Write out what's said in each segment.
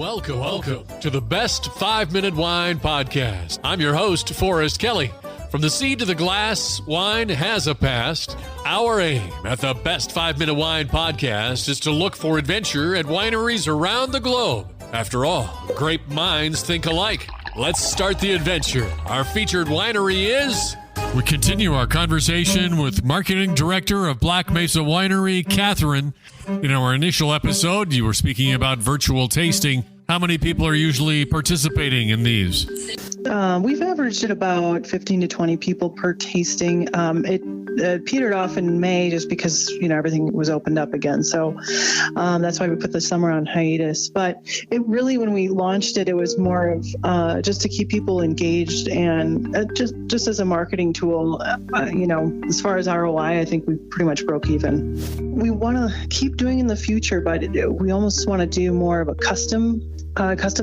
Welcome to the Best 5-Minute Wine Podcast. I'm your host, Forrest Kelly. From the seed to the glass, wine has a past. Our aim at the Best 5-Minute Wine Podcast is to look for adventure at wineries around the globe. After all, great minds think alike. Let's start the adventure. Our featured winery is... We continue our conversation with Marketing Director of Black Mesa Winery, Katherine. In our initial episode, you were speaking about virtual tasting. How many people are usually participating in these? We've averaged at about 15 to 20 people per tasting. It petered off in May just because, everything was opened up again. So that's why we put the summer on hiatus. But it really, when we launched it, it was more of just to keep people engaged and just as a marketing tool. As far as ROI, I think we pretty much broke even. We want to keep doing in the future, but we almost want to do more of a custom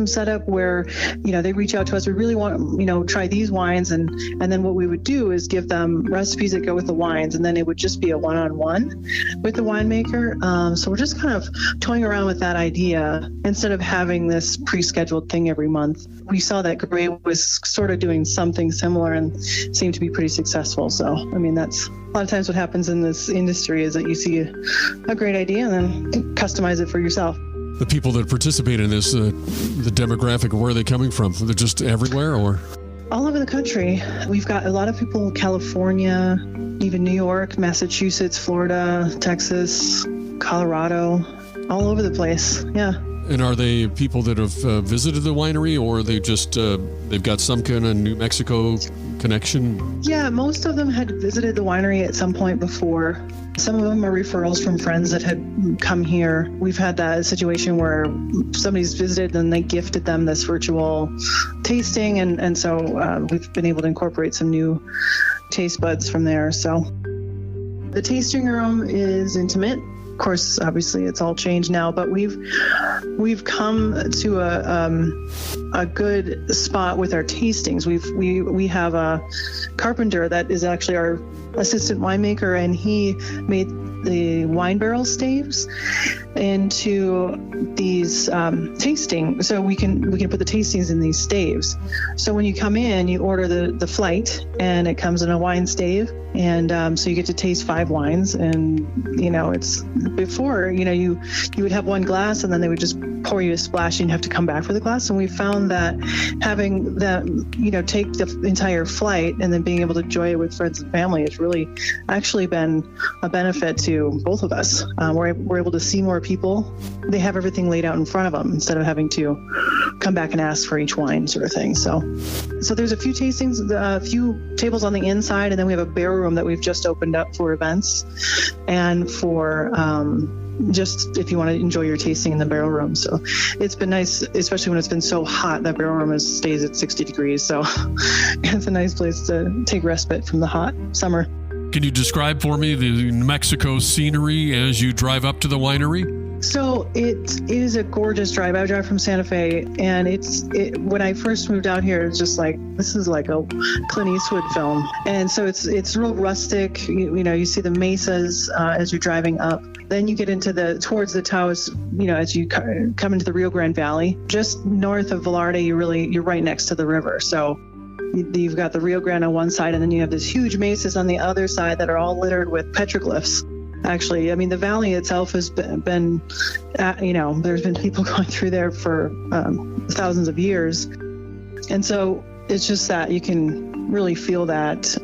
setup where, they reach out to us. We really want, try these wines. And then what we would do is give them recipes that go with the wines. And then it would just be a one-on-one with the winemaker. So we're just kind of toying around with that idea instead of having this pre-scheduled thing every month. We saw that Gray was sort of doing something similar and seemed to be pretty successful. So, that's a lot of times what happens in this industry is that you see a great idea and then customize it for yourself. The people that participate in this, the demographic, where are they coming from? They're just everywhere, or? All over the country. We've got a lot of people in California, even New York, Massachusetts, Florida, Texas, Colorado, all over the place. Yeah. And are they people that have visited the winery, or are they just, they've got some kind of New Mexico connection? Yeah, most of them had visited the winery at some point before. Some of them are referrals from friends that had come here. We've had that situation where somebody's visited and they gifted them this virtual tasting. And so we've been able to incorporate some new taste buds from there. So the tasting room is intimate. Of course, obviously it's all changed now, but we've come to a good spot with our tastings. We have a carpenter that is actually our assistant winemaker, and he made the wine barrel staves into these tasting. So we can put the tastings in these staves. So when you come in, you order the flight, and it comes in a wine stave. And so you get to taste 5 wines, and it's before you would have one glass, and then they would just pour you a splash, and you'd have to come back for the glass. And we found that having that take the entire flight and then being able to enjoy it with friends and family has really actually been a benefit to both of us. We're able to see more people. They have everything laid out in front of them instead of having to come back and ask for each wine, sort of thing. So there's a few tastings, a few tables on the inside, and then we have a barrel room that we've just opened up for events and for just if you want to enjoy your tasting in the barrel room. So it's been nice, especially when it's been so hot. That barrel room stays at 60 degrees. So it's a nice place to take respite from the hot summer. Can you describe for me the New Mexico scenery as you drive up to the winery? So it is a gorgeous drive. I drive from Santa Fe, and when I first moved out here, it's just like, this is like a Clint Eastwood film. And so it's real rustic. You see the mesas as you're driving up. Then you get into towards the Taos, as you come into the Rio Grande Valley. Just north of Velarde, you're right next to the river. So you've got the Rio Grande on one side, and then you have this huge mesas on the other side that are all littered with petroglyphs. Actually, the valley itself has been there's been people going through there for thousands of years. And so it's just that you can really feel that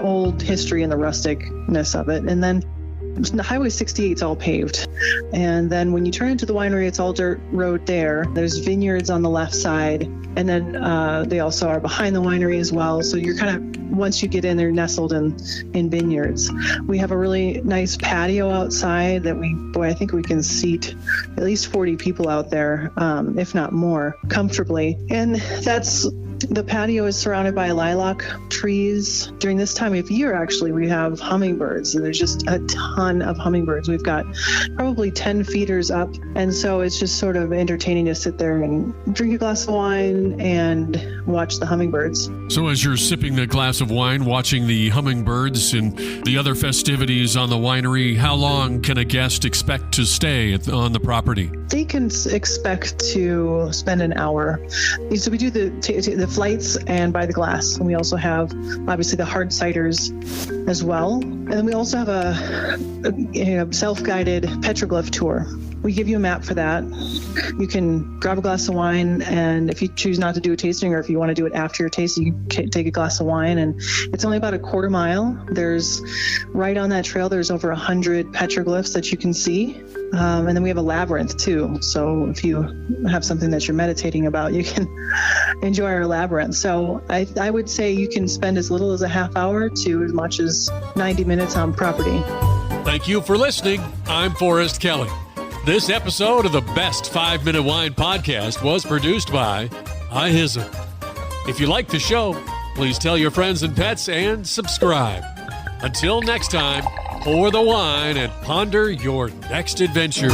old history and the rusticness of it. And then the Highway 68 is all paved. And then when you turn into the winery, it's all dirt road there. There's vineyards on the left side. And then they also are behind the winery as well. So you're kind of, once you get in, they're nestled in vineyards. We have a really nice patio outside that I think we can seat at least 40 people out there, if not more, comfortably. And that's The patio is surrounded by lilac trees. During this time of year, actually, we have hummingbirds, and there's just a ton of hummingbirds. We've got probably 10 feeders up, and so it's just sort of entertaining to sit there and drink a glass of wine and watch the hummingbirds. So as you're sipping the glass of wine, watching the hummingbirds and the other festivities on the winery, how long can a guest expect to stay on the property? They can expect to spend an hour. So we do the flights and buy the glass. And we also have, obviously, the hard ciders as well. And then we also have a self-guided petroglyph tour. We give you a map for that. You can grab a glass of wine, and if you choose not to do a tasting, or if you want to do it after your tasting, you can take a glass of wine, and it's only about a quarter mile. There's, right on that trail, there's over 100 petroglyphs that you can see. And then we have a labyrinth too. So if you have something that you're meditating about, you can enjoy our labyrinth. So I would say you can spend as little as a half hour to as much as 90 minutes on property. Thank you for listening. I'm Forrest Kelly. This episode of the Best 5 Minute Wine Podcast was produced by iHizzle. If you like the show, please tell your friends and pets and subscribe. Until next time, pour the wine and ponder your next adventure.